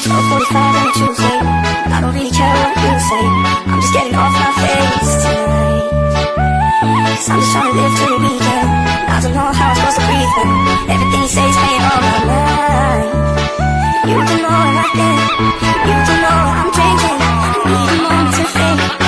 12:45 on a Tuesday. I don't really care what you say. I'm just getting off my face tonight. 'Cause I'm just trying to live through the weekend. I don't know how I'm supposed to breathe now. Everything you say is playing on my mind. You don't know I'm right there. You don't know I'm drinking. I need a moment to think.